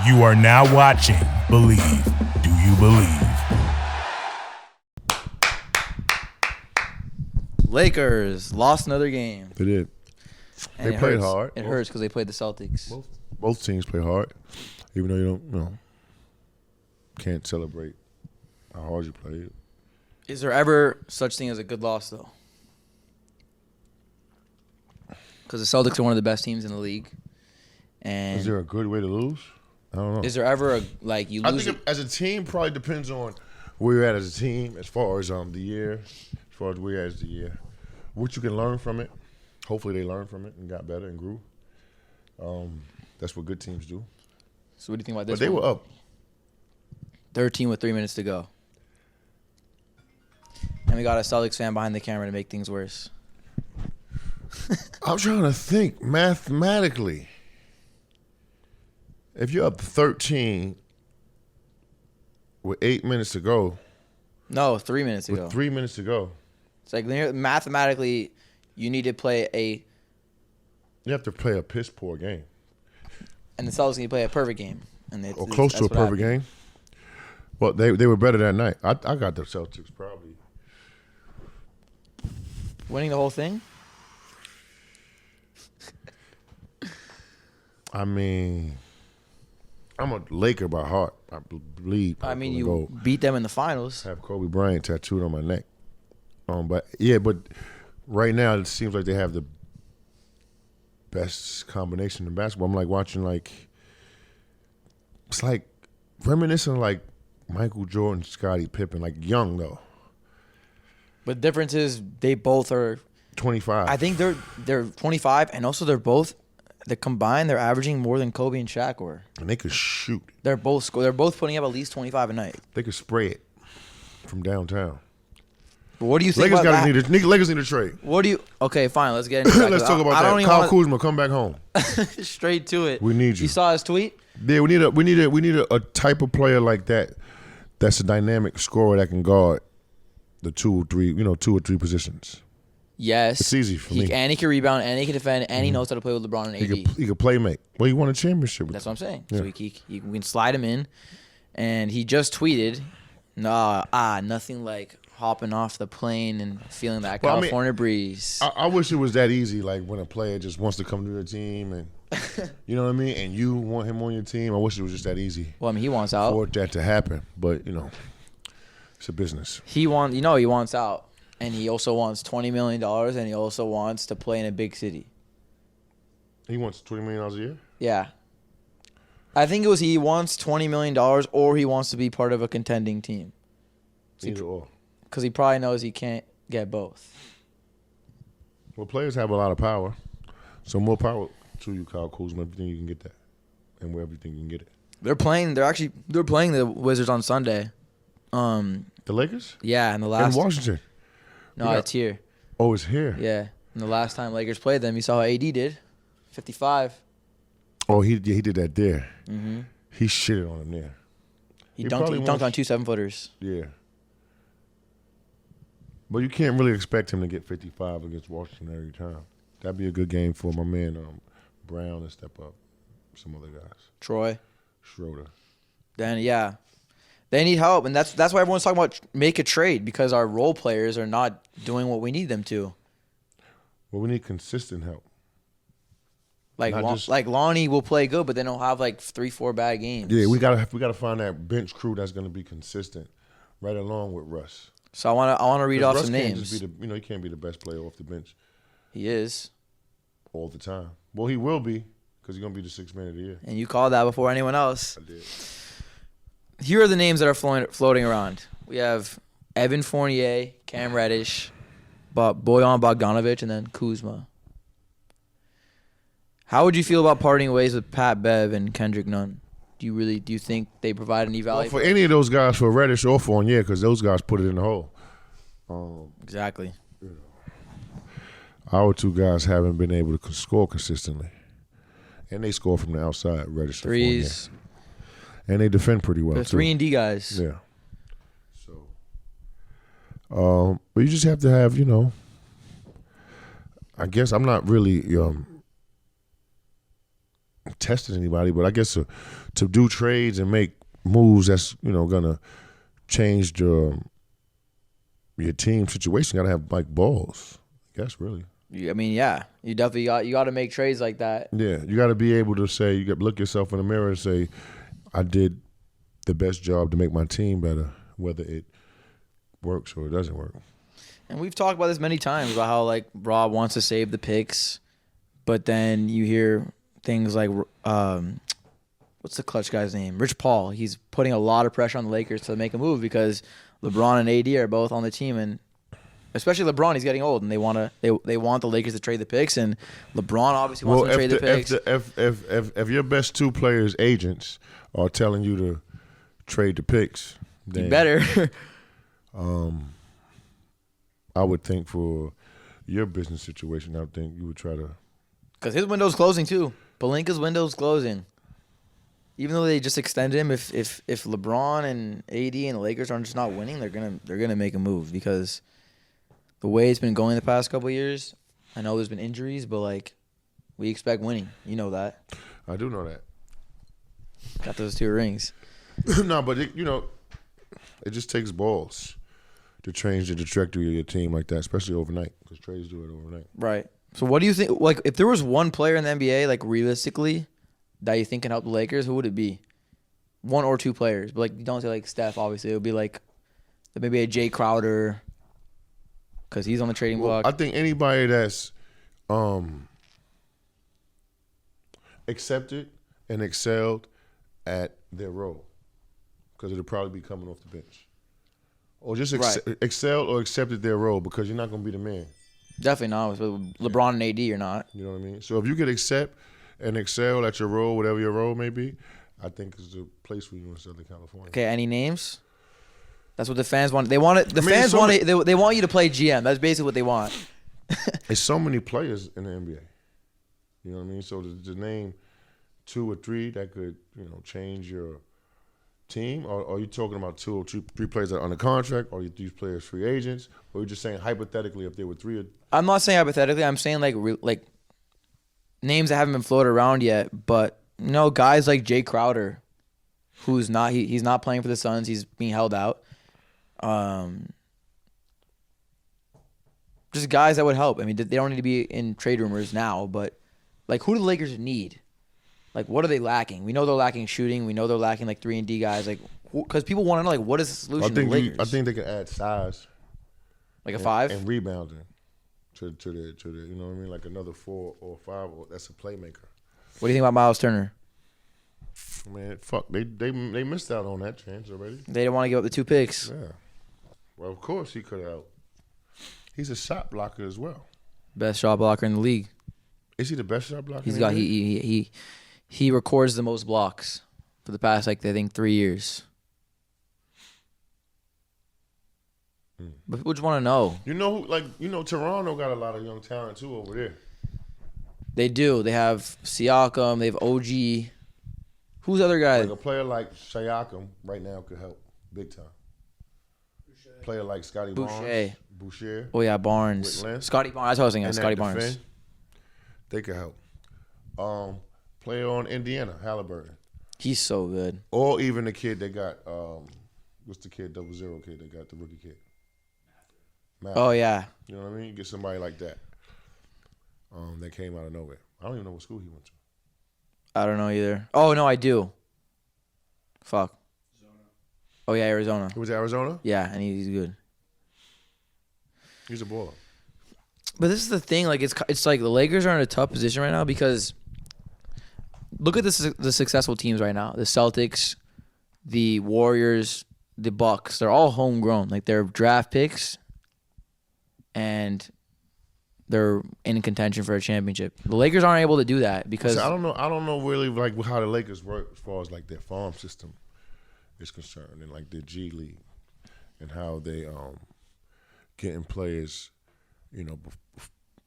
You are now watching Believe. Do you believe? Lakers lost another game. They did. And They played hard. It hurts because they played the Celtics. Both teams play hard, even though you don't, can't celebrate how hard you played. Is there ever such thing as a good loss, though? Because the Celtics are one of the best teams in the league. And Is there a good way to lose? I don't know. is there ever a you I lose? think as a team, probably depends on where you're at as a team, as far as the year, as far as where you're at as the year, what you can learn from it. Hopefully, they learned from it and got better and grew. That's what good teams do. So what do you think about this? But they were up. 13 with 3 minutes to go. And we got a Celtics fan behind the camera to make things worse. I'm trying to think mathematically. If you're up 13 with 8 minutes to go, No, 3 minutes to go. with 3 minutes to go, It's like mathematically, you need to play you have to play a piss poor game. and the Celtics need to play a perfect game. And Or close to a perfect game. Well, they were better that night. I got the Celtics probably. Winning the whole thing? I mean, I'm a Laker by heart. I believe. I mean, you beat them in the finals. have Kobe Bryant tattooed on my neck. But right now it seems like they have the best combination in basketball. I'm like watching it's like reminiscent like Michael Jordan, Scottie Pippen, like young though. But the difference is they both are 25. I think they're 25 and also they're combined they're averaging more than Kobe and Shaq were. And they could shoot. They're both putting up at least 25 a night. They could spray it from downtown. But what do you think Lakers about that? Lakers need a trade. What do you? Okay, fine. Let's get into that. Let's talk about that. Kyle Kuzma, come back home. Straight to it. We need you. You saw his tweet? Yeah, we need a type of player like that. That's a dynamic scorer that can guard the two or three positions. Yes. It's easy for me. And he can rebound, and he can defend, and he knows how to play with LeBron and AD. He could play make. Well, he won a championship. That's what I'm saying. Yeah. So we can slide him in, and he just tweeted, nothing like hopping off the plane and feeling that California breeze. I wish it was that easy. Like when a player just wants to come to the team, and you know what I mean, and you want him on your team. I wish it was just that easy. Well, I mean, he wants out. For that to happen, but it's a business. He wants out. And he also wants $20 million, and he also wants to play in a big city. He wants $20 million a year? Yeah. I think it was he wants $20 million or he wants to be part of a contending team. Either or. Because he probably knows he can't get both. Well, players have a lot of power. So more power to you, Kyle Kuzma, if you think you can get that. And wherever you think you can get it. They're playing the Wizards on Sunday. The Lakers? Yeah, in the last in Washington. No, it's here. Oh, it's here. Yeah. And the last time Lakers played them, you saw how AD did. 55. Oh, he did that there. Mm-hmm. He shitted on him there. He dunked on 2 7-footers. Yeah. But you can't really expect him to get 55 against Washington every time. That'd be a good game for my man Brown to step up. Some other guys. Troy. Schroeder. Then, yeah. They need help, and that's why everyone's talking about make a trade, because our role players are not doing what we need them to. Well, we need consistent help. Like Lonnie will play good, but then he'll have like 3-4 bad games. Yeah, we gotta find that bench crew that's gonna be consistent, right along with Russ. So I want to read off Russ some can't names. just be he can't be the best player off the bench He is, all the time. Well, he will be because he's gonna be the 6th man of the year. and you called that before anyone else. I did. Here are the names that are floating around. We have Evan Fournier, Cam Reddish, Bojan Bogdanovic, and then Kuzma. How would you feel about parting ways with Pat Bev and Kendrick Nunn? Do you think they provide any value? Well, for any of those guys, for Reddish or Fournier, because those guys put it in the hole. Exactly. Our two guys haven't been able to score consistently, and they score from the outside. Reddish Threes. And Fournier. And they defend pretty well. They're too. 3-and-D guys. Yeah. So, but you just have to have, I guess I'm not really tested anybody, but I guess to do trades and make moves that's gonna change your team situation, gotta have like balls. I guess really. I mean, yeah, you definitely got to make trades like that. Yeah, you got to be able to say, you got to look yourself in the mirror and say, I did the best job to make my team better, whether it works or it doesn't work. And we've talked about this many times about how like Rob wants to save the picks, but then you hear things like what's the clutch guy's name? Rich Paul. He's putting a lot of pressure on the Lakers to make a move because LeBron and AD are both on the team, and especially LeBron, he's getting old, and they want the Lakers to trade the picks, and LeBron obviously wants to trade the picks. If your best two players' agents are telling you to trade the picks, then you better. I would think for your business situation, I would think you would try to. Because his window's closing too. Pelinka's window's closing. Even though they just extended him, if LeBron and AD and the Lakers are just not winning, they're gonna make a move because the way it's been going the past couple of years, I know there's been injuries, but like we expect winning. You know that. I do know that. Got those 2 rings. No, but it just takes balls to change the trajectory of your team like that, especially overnight, because trades do it overnight. Right. So what do you think? Like, if there was one player in the NBA, like realistically, that you think can help the Lakers, who would it be? 1 or 2 players, but like you don't say like Steph. Obviously, it would be like maybe a Jay Crowder, because he's on the trading block. I think anybody that's accepted and excelled at their role, because it'll probably be coming off the bench, or just excelled or accepted their role, because you're not going to be the man. Definitely not. With LeBron and AD, you're not. You know what I mean? So if you could accept and excel at your role, whatever your role may be, I think is the place for you in Southern California. Okay, any names? That's what the fans want. They want it. The fans want it. They want you to play GM. That's basically what they want. There's so many players in the NBA. You know what I mean? So to name 2 or 3 that could change your team, or are you talking about 2 or 3 players that are under contract, or are these players free agents, or are you just saying hypothetically if there were 3 or... I'm not saying hypothetically. I'm saying like names that haven't been floated around yet, but guys like Jay Crowder, who's not he's not playing for the Suns. He's being held out. Just guys that would help. I mean, they don't need to be in trade rumors now, but like, who do the Lakers need? Like, what are they lacking? We know they're lacking shooting. We know they're lacking like 3-and-D guys. Like, because people want to know, like, what is the solution to the Lakers? I think they can add size, like a 5 and rebounding to the you know what I mean, like another 4 or 5. That's a playmaker. What do you think about Miles Turner? Man, fuck, they missed out on that chance already. They didn't want to give up the 2 picks. Yeah. Well, of course he could have. He's a shot blocker as well. Best shot blocker in the league. Is he the best shot blocker? He's got he records the most blocks for the past, like, I think 3 years. But people just want to know. Toronto got a lot of young talent too over there. They do. They have Siakam. They have OG. Who's the other guy? Like a player like Siakam right now could help big time. Player like Scotty Barnes. Boucher. Oh, yeah, Barnes. Scotty Barnes. That's what I was thinking. Scotty Barnes. They could help. Player on Indiana, Halliburton. He's so good. Or even the kid they got, what's the kid, 00 kid they got, the rookie kid? Matthew. Oh, yeah. You know what I mean? You get somebody like that that came out of nowhere. I don't even know what school he went to. I don't know either. Oh, no, I do. Fuck. Oh, yeah, Arizona. He was Arizona? Yeah, and he's good. He's a baller. But this is the thing. Like, it's like the Lakers are in a tough position right now because look at the successful teams right now. The Celtics, the Warriors, the Bucks. They're all homegrown. Like, they're draft picks, and they're in contention for a championship. The Lakers aren't able to do that because I don't know really like how the Lakers work as far as like their farm system is concerned, and like their G League, and how they getting players,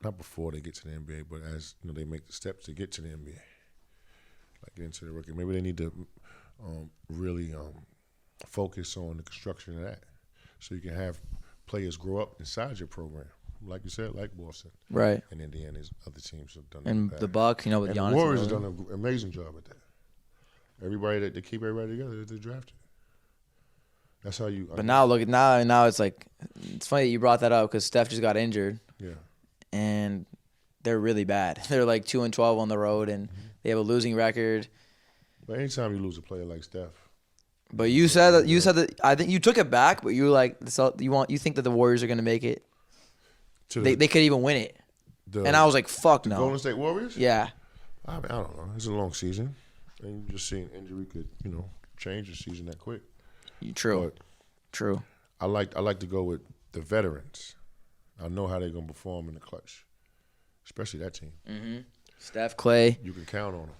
not before they get to the NBA, but as they make the steps to get to the NBA, like get into the rookie. Maybe they need to really focus on the construction of that, so you can have players grow up inside your program. like you said, like Boston. Right. And Indiana's other teams have done And that. the Bucks, with and Giannis. the Warriors and have done an amazing job at that. Everybody they keep everybody together, they're drafted. That's how you. But now look, now it's like, it's funny that you brought that up because Steph just got injured. Yeah. And they're really bad. They're like 2-12 on the road, and they have a losing record. But anytime you lose a player like Steph. But you said that I think you took it back, but you were like, so you think that the Warriors are going to make it? They could even win it. And I was like, fuck no. Golden State Warriors? Yeah. I don't know. It's a long season. And you just seeing injury could, change the season that quick. True. But True. I like to go with the veterans. I know how they're going to perform in the clutch, especially that team. Mm-hmm. Steph, Clay. You can count on them.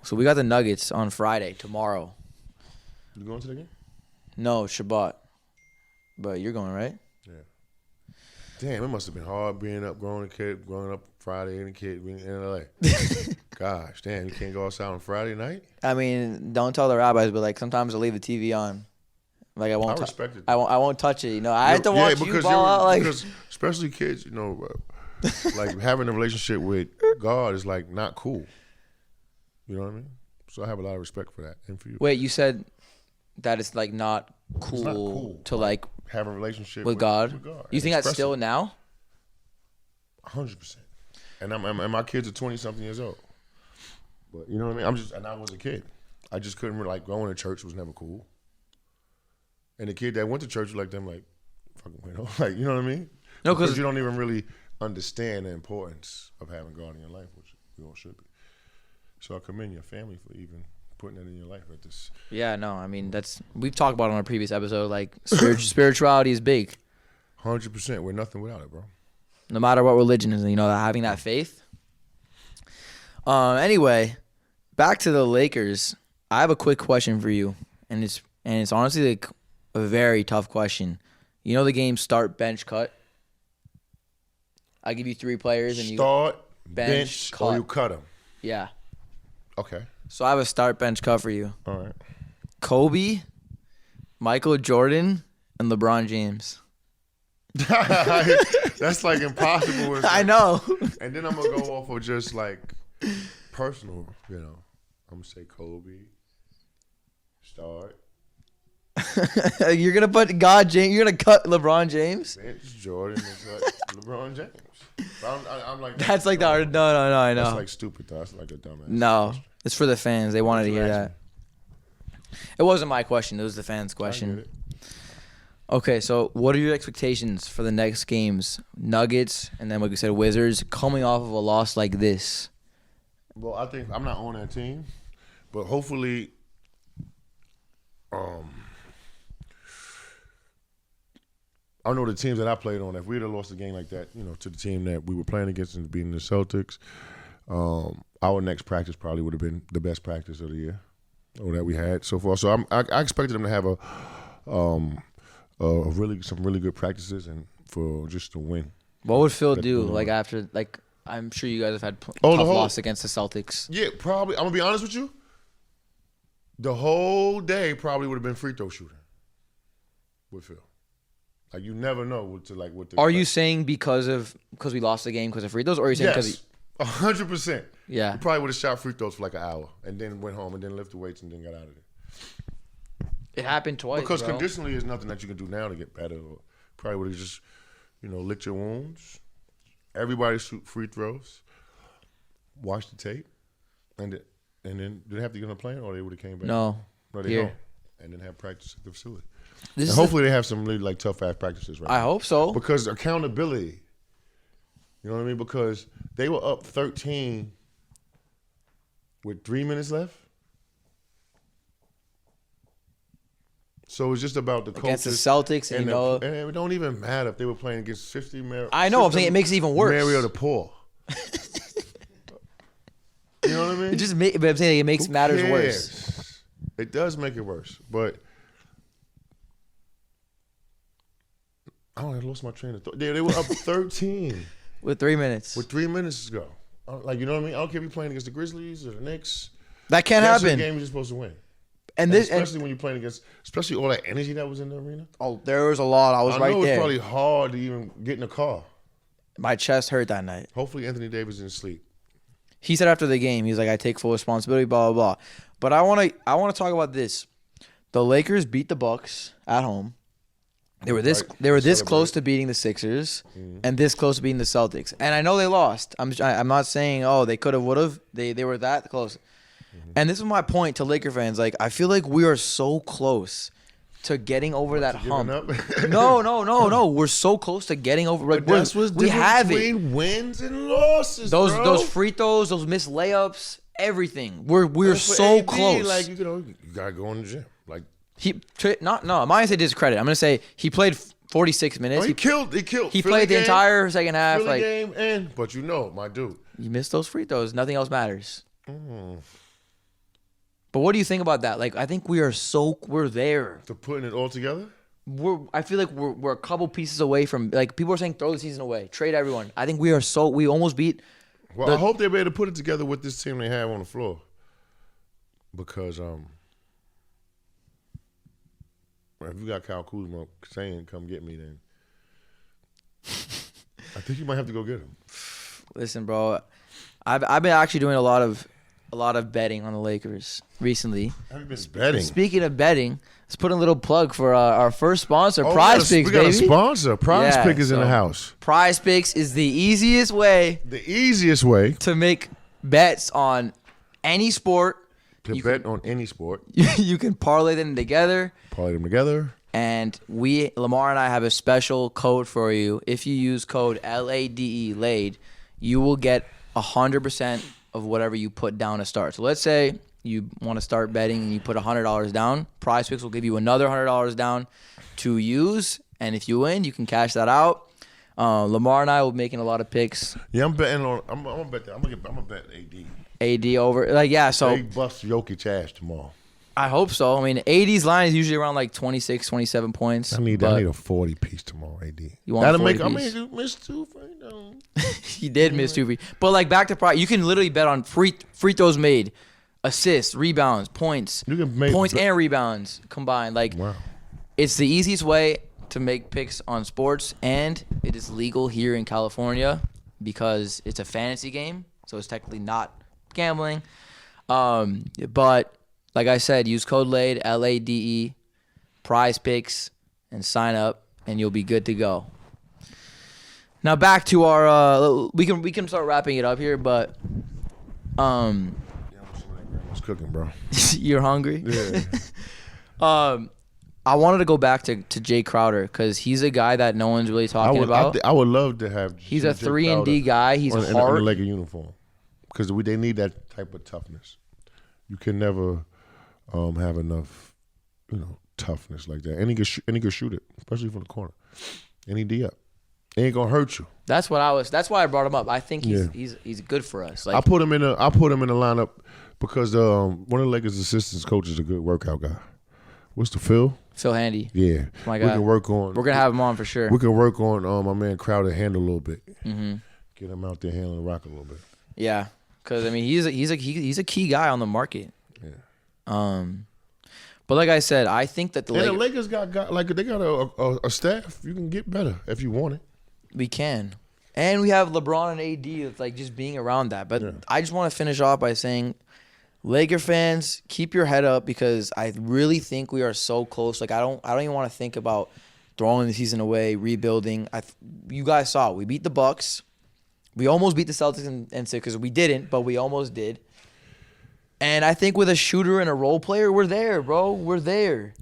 So we got the Nuggets on Friday, tomorrow. You going to the game? No, Shabbat. But you're going, right? Yeah. Damn, it must have been hard growing up Friday and a kid being in LA. Gosh, damn, you can't go outside on Friday night? I mean, don't tell the rabbis, but like sometimes I'll leave the TV on. Like I won't. I respect it. I won't touch it. I have to watch you ball out. Like, because especially kids, like having a relationship with God is like not cool. You know what I mean? So I have a lot of respect for that and for you. Wait, you said that it's like not cool, It's not cool to like have a relationship with God. With God. You think that's still now? 100%. And my kids are 20-something years old. But you know what I mean? And I was a kid. I just couldn't going to church was never cool. And the kid that went to church was like them, like, fucking, like, you know what I mean? No, because you don't even really understand the importance of having God in your life, which we all should be. So I commend your family for even putting that in your life at this. Yeah, no, I mean we've talked about it on our previous episode. Like spirituality is big. 100%. We're nothing without it, bro. No matter what religion is, having that faith. Anyway, back to the Lakers. I have a quick question for you, and it's honestly like a very tough question. You know the game start, bench, cut? I give you 3 players and start, you bench, cut. Or you cut them. Yeah. Okay. So I have a start, bench, cut for you. All right. Kobe, Michael Jordan, and LeBron James. That's like impossible. I know. And then I'm going to go off of just like personal, I'm going to say Kobe, start. You're gonna put James. You're gonna cut LeBron James. Bench Jordan and cut LeBron James. I'm like that's like the no. I know. That's like stupid though. That's like a dumbass. No, it's for the fans. They wanted to hear that. It wasn't my question. It was the fans' question. Okay, so what are your expectations for the next games? Nuggets and then, like we said, Wizards coming off of a loss like this. Well, I think I'm not on that team, but hopefully, I know the teams that I played on, if we'd have lost a game like that, to the team that we were playing against and beating the Celtics, our next practice probably would have been the best practice of the year or that we had so far. So I expected them to have some really good practices and for just to win. What would Phil do after I'm sure you guys have had tough loss against the Celtics. Yeah, probably. I'm gonna be honest with you. The whole day probably would have been free throw shooting with Phil. Like you never know what the. Are you saying because we lost the game because of free throws, or are you saying because? 100%. Yeah. He probably would have shot free throws for like an hour and then went home and then lifted weights and then got out of there. It happened twice. Because conditionally, there's nothing that you can do now to get better. Or probably would have just, licked your wounds. Everybody shoot free throws. Watch the tape, and then did they have to get on a plane or they would have came back? No, they here. home and then have practice at the facility. And hopefully they have some really tough ass practices right now. I hope so. Because accountability. You know what I mean? Because they were up 13 with 3 minutes left. So it's just about the against coaches. The Celtics, and it don't even matter if they were playing against 50 I know. I'm saying it makes it even worse. Mario the poor. You know what I mean? But I'm saying it makes matters worse. It does make it worse, but I lost my train of thought. They were up 13 with 3 minutes. With 3 minutes to go. You know what I mean? I don't care if you're playing against the Grizzlies or the Knicks. That can't happen. That's the game you're supposed to win. And especially when you're playing against, especially all that energy that was in the arena. Oh, there was a lot. I know it was probably hard to even get in the car. My chest hurt that night. Hopefully Anthony Davis didn't sleep. He said after the game, he's like, I take full responsibility, blah, blah, blah. But I want to talk about this. The Lakers beat the Bucks at home. They were this close to beating the Sixers and this close to beating the Celtics. And I know they lost. I'm not saying, they could have, would have. They were that close. And this is my point to Laker fans. Like, I feel like we are so close to getting over that hump. No. We're so close to getting over. Like, that's what's we have between wins and losses. Those free throws, those missed layups, everything. We're so AD, close. Like you gotta go in the gym. Like I'm not gonna say discredit. I'm gonna say he played 46 minutes. he killed. He played the entire second half. Philly Like game and but my dude. You missed those free throws. Nothing else matters. But what do you think about that? Like, I think we're there. To putting it all together? I feel like we're a couple pieces away from, like, people are saying throw the season away, trade everyone. I think we almost beat. Well, I hope they're able to put it together with this team they have on the floor. Because if you got Kyle Kuzma saying come get me, then I think you might have to go get him. Listen, bro, I've been actually doing a lot of betting on the Lakers recently. Have you been betting? Speaking of betting, let's put in a little plug for our first sponsor, Prize Picks, baby. We got a baby. sponsor. Prize Pick is in the house. Prize Picks is the easiest way to make bets on any sport. On any sport. You can parlay them together. And Lamar and I have a special code for you. If you use code LADE, you will get 100% of whatever you put down to start. So let's say you want to start betting and you put $100 down. Prize Picks will give you another $100 down to use. And if you win, you can cash that out. Lamar and I will be making a lot of picks. Yeah, I'm betting on. I'm gonna bet that. I'm gonna bet AD. AD over. Like, yeah, so. They bust Jokic ass tomorrow. I hope so. I mean, AD's line is usually around like 26, 27 points. I need a 40 piece tomorrow, AD. You want a 40 piece? I mean, you missed 2 free throws. He did miss 2 free. But like back to price, you can literally bet on free throws made, assists, rebounds, points, points and rebounds combined. Like, wow. It's the easiest way to make picks on sports, and it is legal here in California because it's a fantasy game, so it's technically not gambling. But like I said, use code LADE, LADE, Prize Picks, and sign up, and you'll be good to go. Now back to our we can start wrapping it up here, but I'm cooking, bro. You're hungry? Yeah. I wanted to go back to Jay Crowder because he's a guy that no one's really talking about. I would love to have. He's a 3-and-D guy. He's hard. In the Laker uniform, because they need that type of toughness. You can never have enough, toughness like that. And he can shoot it, especially from the corner. And he D up. It ain't gonna hurt you. That's why I brought him up. I think he's good for us. Like, I put him in the lineup because one of the Lakers' assistant coaches is a good workout guy. What's the Phil? Phil Handy. Yeah. My guy. We're gonna have him on for sure. We can work on my man Crowder handle a little bit. Mm-hmm. Get him out there handling the rock a little bit. Yeah, because I mean he's a key guy on the market. Yeah. But like I said, I think that the Lakers got they got a staff. You can get better if you want it. We can, and we have LeBron and AD. It's like just being around that. But I just want to finish off by saying, Laker fans, keep your head up because I really think we are so close. Like I don't even want to think about throwing the season away, rebuilding. You guys saw it. We beat the Bucks. We almost beat the Celtics and Sixers. We didn't, but we almost did. And I think with a shooter and a role player, we're there, bro. We're there.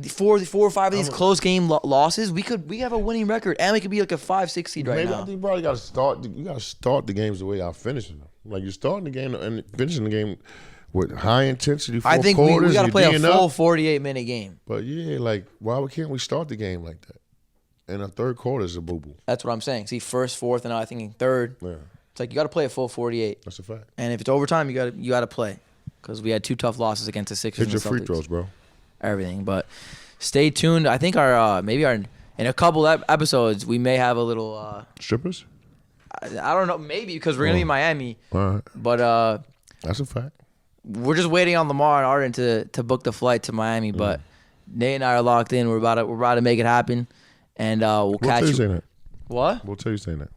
Four or five of these close game losses, we have a winning record, and we could be like a 5-6 seed right now. I think you probably got to start. You got to start the games the way y'all finishing them. Like you're starting the game and finishing the game with high intensity. I think we got to play a full 48-minute game. But yeah, like why can't we start the game like that? And a third quarter is a boo boo. That's what I'm saying. See, first, fourth, and now I think in third. Yeah. It's like you got to play a full 48. That's a fact. And if it's overtime, you got to play because we had 2 tough losses against the Sixers. Hit your free throws, bro. Everything, but stay tuned. I think in a couple episodes we may have a little strippers. I don't know, maybe because we're gonna be in Miami. All right. But that's a fact. We're just waiting on Lamar and Aron to book the flight to Miami. But Nate and I are locked in. We're about to make it happen, and we'll catch you. What? What hotel you staying at?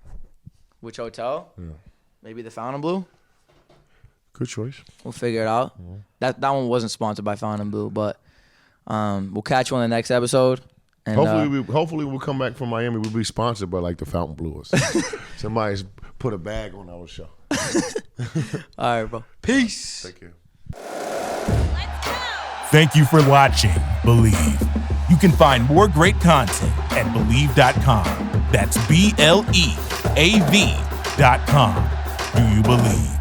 Which hotel? Yeah. Maybe the Fontainebleau. Good choice. We'll figure it out. That one wasn't sponsored by Fontainebleau, but we'll catch you on the next episode. And, hopefully we'll come back from Miami. We'll be sponsored by like the Fontainebleau. Somebody's put a bag on our show. All right, bro. Peace. Take care. Thank you for watching Believe. You can find more great content at Believe.com. That's BLEAV.com. Do you believe?